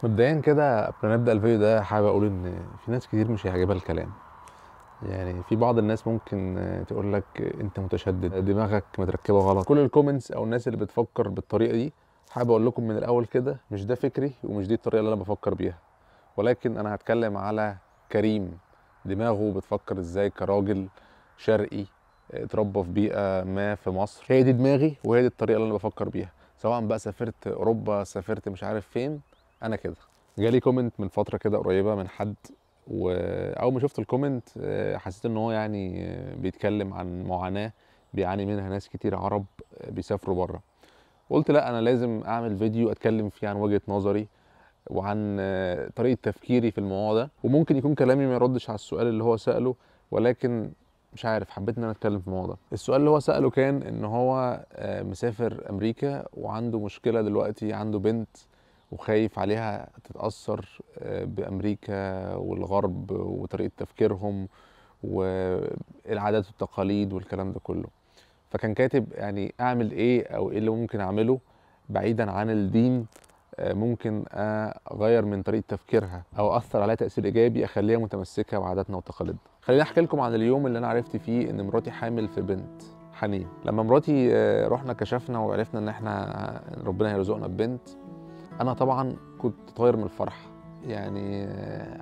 مبدئيا كده قبل ما نبدأ الفيديو ده حابب اقول ان في ناس كتير مش هيعجبها الكلام. يعني في بعض الناس ممكن تقول لك انت متشدد، دماغك متركبه غلط. كل الكومنتس او الناس اللي بتفكر بالطريقه دي حابب اقول لكم من الاول كده مش ده فكري ومش دي الطريقه اللي انا بفكر بيها، ولكن انا هتكلم على كريم دماغه بتفكر ازاي كراجل شرقي اتربى في بيئه ما في مصر. هي دي دماغي وهي دي الطريقه اللي انا بفكر بيها، سواء بقى سافرت اوروبا سافرت مش عارف فين. انا كده جالي كومنت من فتره كده قريبه من حد، واول ما شفت الكومنت حسيت ان هو يعني بيتكلم عن معاناه بيعاني منها ناس كتير عرب بيسافروا بره. قلت لا، انا لازم اعمل فيديو اتكلم فيه عن وجهه نظري وعن طريقه تفكيري في الموضوع ده، وممكن يكون كلامي ما يردش على السؤال اللي هو ساله، ولكن مش عارف، حبيت ان انا اتكلم في الموضوع ده. السؤال اللي هو ساله كان ان هو مسافر امريكا وعنده مشكله دلوقتي، عنده بنت وخايف عليها تتاثر بامريكا والغرب وطريقه تفكيرهم والعادات والتقاليد والكلام ده كله. فكان كاتب يعني اعمل ايه او ايه اللي ممكن اعمله بعيدا عن الدين، ممكن اغير من طريقه تفكيرها او اثر عليها تاثير ايجابي اخليها متمسكه بعاداتنا وتقاليدنا. خليني احكي لكم عن اليوم اللي انا عرفت فيه ان مراتي حامل في بنت حنين. لما مراتي رحنا كشفنا وعرفنا ان احنا ربنا هيرزقنا ببنت، انا طبعا كنت طاير من الفرحه. يعني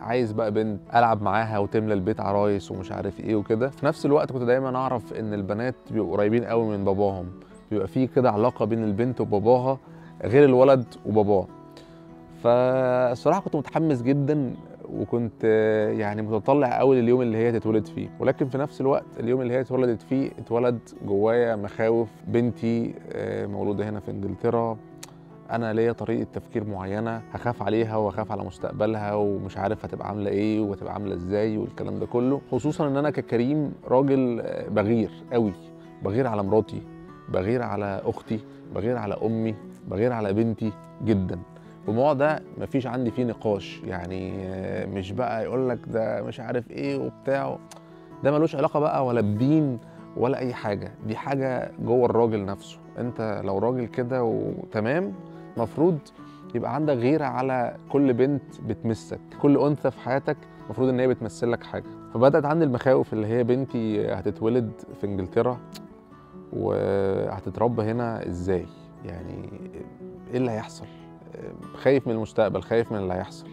عايز بقى بنت العب معاها وتملى البيت عرايس ومش عارف ايه وكده. في نفس الوقت كنت دايما اعرف ان البنات بيبقوا قريبين قوي من باباهم، بيبقى في كده علاقه بين البنت وباباها غير الولد وباباه. فالصراحه كنت متحمس جدا وكنت يعني متطلع قوي لليوم اللي هي تتولد فيه، ولكن في نفس الوقت اليوم اللي هي اتولدت فيه اتولد جوايا مخاوف. بنتي مولوده هنا في انجلترا، انا ليا طريقه تفكير معينه، هخاف عليها وهخاف على مستقبلها ومش عارف هتبقى عامله ايه وهتبقى عامله ازاي والكلام ده كله. خصوصا ان انا ككريم راجل بغير قوي، بغير على مراتي، بغير على اختي، بغير على امي، بغير على بنتي جدا. والموضوع ده مفيش عندي فيه نقاش، يعني مش بقى يقول لك ده مش عارف ايه وبتاع، ده ملوش علاقه بقى ولا بدين ولا اي حاجه، دي حاجه جوه الراجل نفسه. انت لو راجل كده وتمام مفروض يبقى عندك غيرة على كل بنت بتمسك، كل أنثى في حياتك مفروض إن هي بتمثل لك حاجة. فبدأت عندي المخاوف اللي هي بنتي هتتولد في إنجلترا وهتتربى هنا إزاي، يعني إيه اللي هيحصل؟ خايف من المستقبل، خايف من اللي هيحصل.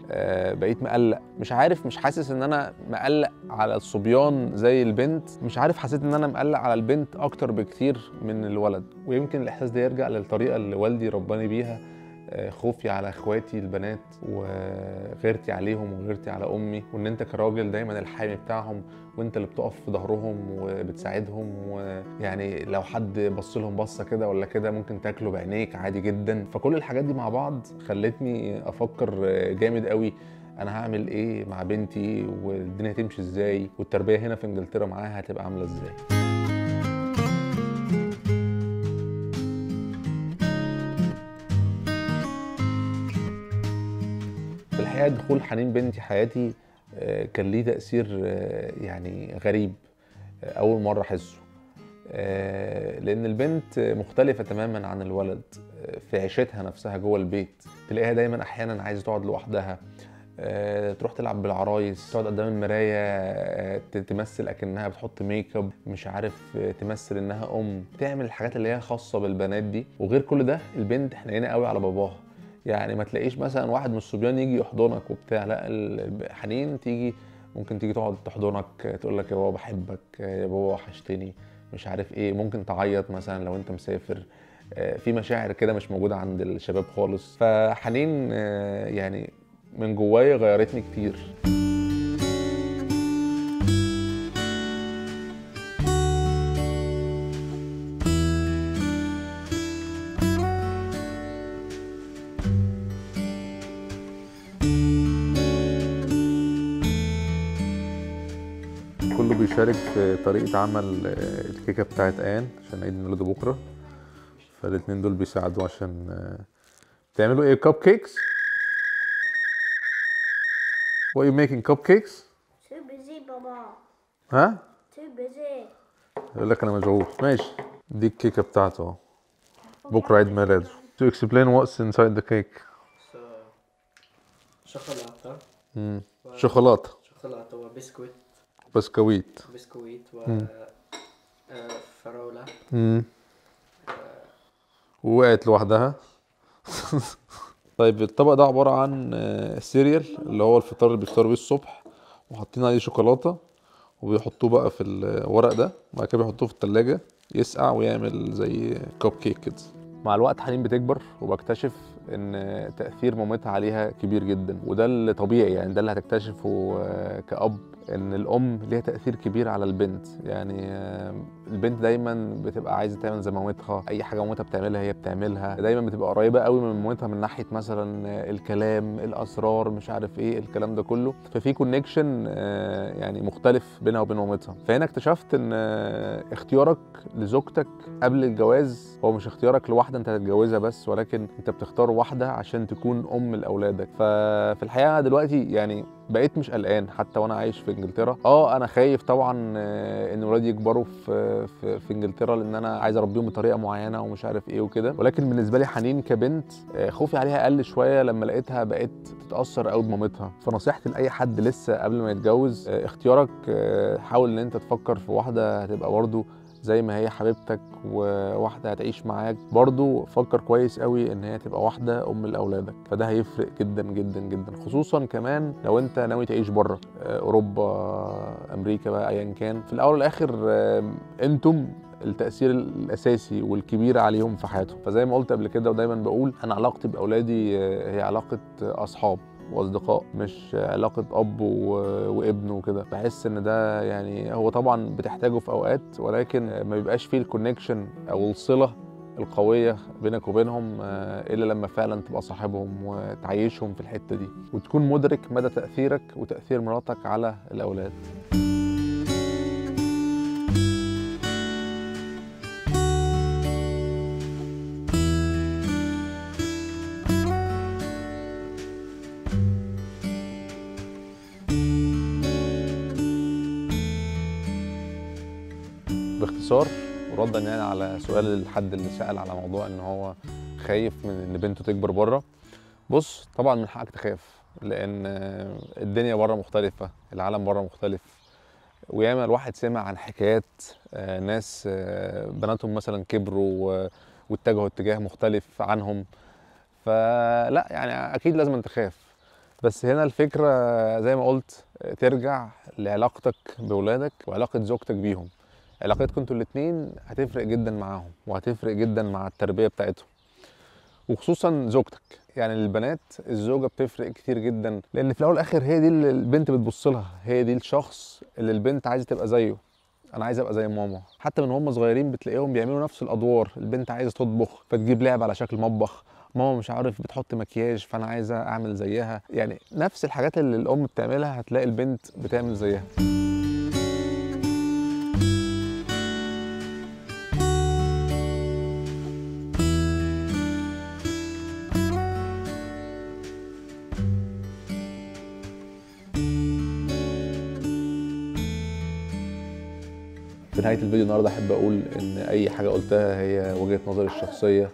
بقيت مقلق، مش عارف، مش حاسس ان انا مقلق على الصبيان زي البنت، مش عارف، حسيت ان انا مقلق على البنت اكتر بكتير من الولد. ويمكن الاحساس ده يرجع للطريقه اللي والدي رباني بيها، خوفي على اخواتي البنات وغيرتي عليهم وغيرتي على امي، وان انت كراجل دايما الحامي بتاعهم وانت اللي بتقف في ظهرهم وبتساعدهم، ويعني لو حد بص لهم بصه كده ولا كده ممكن تاكله بعينيك عادي جدا. فكل الحاجات دي مع بعض خلتني افكر جامد قوي انا هعمل ايه مع بنتي والدنيا هتمشي ازاي والتربيه هنا في انجلترا معاها هتبقى عامله ازاي. في الحقيقه دخول حنين بنتي حياتي كان ليه تاثير يعني غريب، اول مره احسه. لان البنت مختلفه تماما عن الولد في عيشتها نفسها جوه البيت. تلاقيها دايما احيانا عايزه تقعد لوحدها، تروح تلعب بالعرايس، تقعد قدام المرايه تمثل اكنها بتحط ميك اب، مش عارف تمثل انها تعمل الحاجات اللي هي خاصه بالبنات دي. وغير كل ده البنت حنينه قوي على باباها، يعني ما تلاقيش مثلا واحد من الصبيان يجي يحضنك وبتاع، لا حنين تيجي، ممكن تيجي تقعد تحضنك تقول لك يا بابا بحبك، يا بابا وحشتني، مش عارف ايه. ممكن تعيط مثلا لو انت مسافر، في مشاعر كده مش موجوده عند الشباب خالص. فحنين يعني من جوايا غيرتني كتير. كله بيشارك في طريقة عمل الكيكة بتاعت آن عشان عيد ميلاده بكرة، فالاتنين دول بيساعدوا عشان تعملوا ايه؟ كب كيكس؟ What are you making, cupcakes? Too busy, Baba. ها؟ Too busy. يقول لك انا مشغول. ماشي، دي الكيكة بتاعته اهو، بكرة عيد ميلاده. To explain what's inside the cake. So شوكولاتة شوكولاته، شوكولاتة وبسكويت بسكويت. فراولة ووقعت لوحدها. طيب الطبق ده عبارة عن سيريال اللي هو الفطار اللي بيفطروا بيه الصبح، وحاطين عليه شوكولاتة، وبيحطوه بقى في الورق ده، وبعد كده بيحطوه في التلاجة يسقع ويعمل زي كوب كيك كده. مع الوقت حنين بتكبر وبكتشف ان تأثير مامتها عليها كبير جدا، وده اللي طبيعي يعني، ده اللي هتكتشفه كأب، ان الام ليها تأثير كبير على البنت. يعني البنت دايما بتبقى عايزه تعمل زي مامتها، اي حاجه مامتها بتعملها هي بتعملها، دايما بتبقى قريبه قوي من مامتها من ناحيه مثلا الكلام، الاسرار، مش عارف ايه الكلام ده كله، ففي كونكشن يعني مختلف بينها وبين مامتها. فهنا اكتشفت ان اختيارك لزوجتك قبل الجواز هو مش اختيارك لواحده انت هتتجوزها بس، ولكن انت بتختار واحده عشان تكون ام لاولادك. ففي الحقيقه دلوقتي يعني بقيت مش قلقان حتى وانا عايش في انجلترا. انا خايف طبعا ان ولادي يكبروا في انجلترا، لان انا عايز اربيهم بطريقه معينه ومش عارف ايه وكده، ولكن بالنسبه لي حنين كبنت خوفي عليها قل شويه لما لقيتها بقت تتاثر قوي بمامتها. فنصيحتي لاي حد لسه قبل ما يتجوز، اختيارك حاول ان انت تفكر في واحده هتبقى برضو زي ما هي حبيبتك وواحده هتعيش معاك، برضو فكر كويس قوي ان هي تبقى واحده ام لاولادك، فده هيفرق جدا جدا جدا، خصوصا كمان لو انت ناوي تعيش بره اوروبا، امريكا بقى، ايا كان. في الاول والاخر انتم التأثير الأساسي والكبير عليهم في حياتهم. فزي ما قلت قبل كده ودايما بقول، أنا علاقتي بأولادي هي علاقة أصحاب واصدقاء، مش علاقه اب وابن وكده. بحس ان ده يعني هو طبعا بتحتاجه في اوقات، ولكن ما بيبقاش فيه الكونكشن او الصله القويه بينك وبينهم الا لما فعلا تبقى صاحبهم وتعيشهم في الحته دي، وتكون مدرك مدى تاثيرك وتاثير مراتك على الاولاد. باختصار وردا يعني على سؤال الحد اللي سأل على موضوع ان هو خايف من ان بنته تكبر بره، بص طبعا من حقك تخاف، لان الدنيا بره مختلفة، العالم بره مختلف، وياما الواحد سمع عن حكايات ناس بناتهم مثلا كبروا واتجهوا اتجاه مختلف عنهم، فلا يعني اكيد لازم تخاف. بس هنا الفكرة زي ما قلت ترجع لعلاقتك بولادك وعلاقة زوجتك بيهم. علاقتكم انتوا الاتنين هتفرق جدا معاهم، وهتفرق جدا مع التربية بتاعتهم، وخصوصا زوجتك. يعني للبنات الزوجة بتفرق كتير جدا، لان في الاول والاخر هي دي اللي البنت بتبص لها، هي دي الشخص اللي البنت عايزة تبقى زيه. انا عايز ابقى زي ماما، حتى من هم صغيرين بتلاقيهم بيعملوا نفس الادوار. البنت عايزة تطبخ فتجيب لعب على شكل مطبخ، ماما مش عارف بتحط مكياج فانا عايزة اعمل زيها. يعني نفس الحاجات اللي الام بتعملها هتلاقي البنت بتعمل زيها. في نهاية الفيديو النهارده احب اقول ان اي حاجة قلتها هي وجهة نظري الشخصية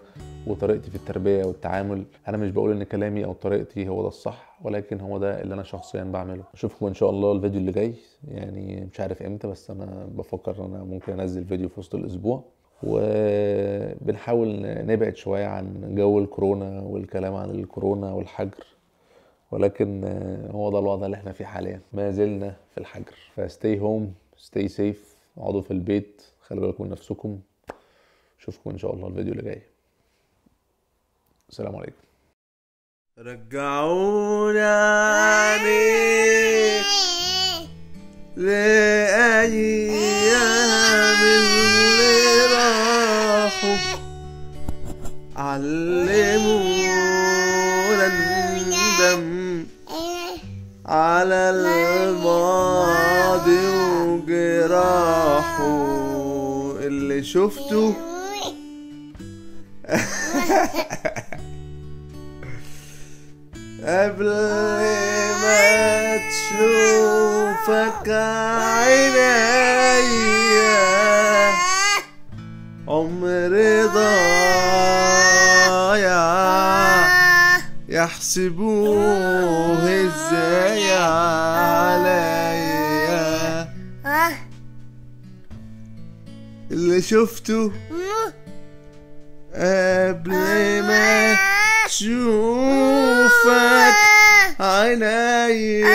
وطريقتي في التربية والتعامل. انا مش بقول ان كلامي او طريقتي هو ده الصح، ولكن هو ده اللي انا شخصيا بعمله. اشوفكم ان شاء الله الفيديو اللي جاي، يعني مش عارف امتى، بس انا بفكر ان انا ممكن انزل فيديو في وسط الاسبوع، وبنحاول نبعد شوية عن جو الكورونا والكلام عن الكورونا والحجر، ولكن هو ده الوضع اللي احنا فيه حاليا، ما زلنا في الحجر. فستي هوم، ستي سيف، اقعدوا في البيت، خلي بالكم من نفسكم. اشوفكم ان شاء الله الفيديو اللي جاي. السلام عليكم. رجعونا عليك لأيام اللي راحوا، علمونا ندم على الماضي وجراحه اللي شفته. قبل ما تشوفك عينيا عمري ضايع يا حسين. تحسبوه ازاي عليا اللي شفته قبل ما تشوفك عينيا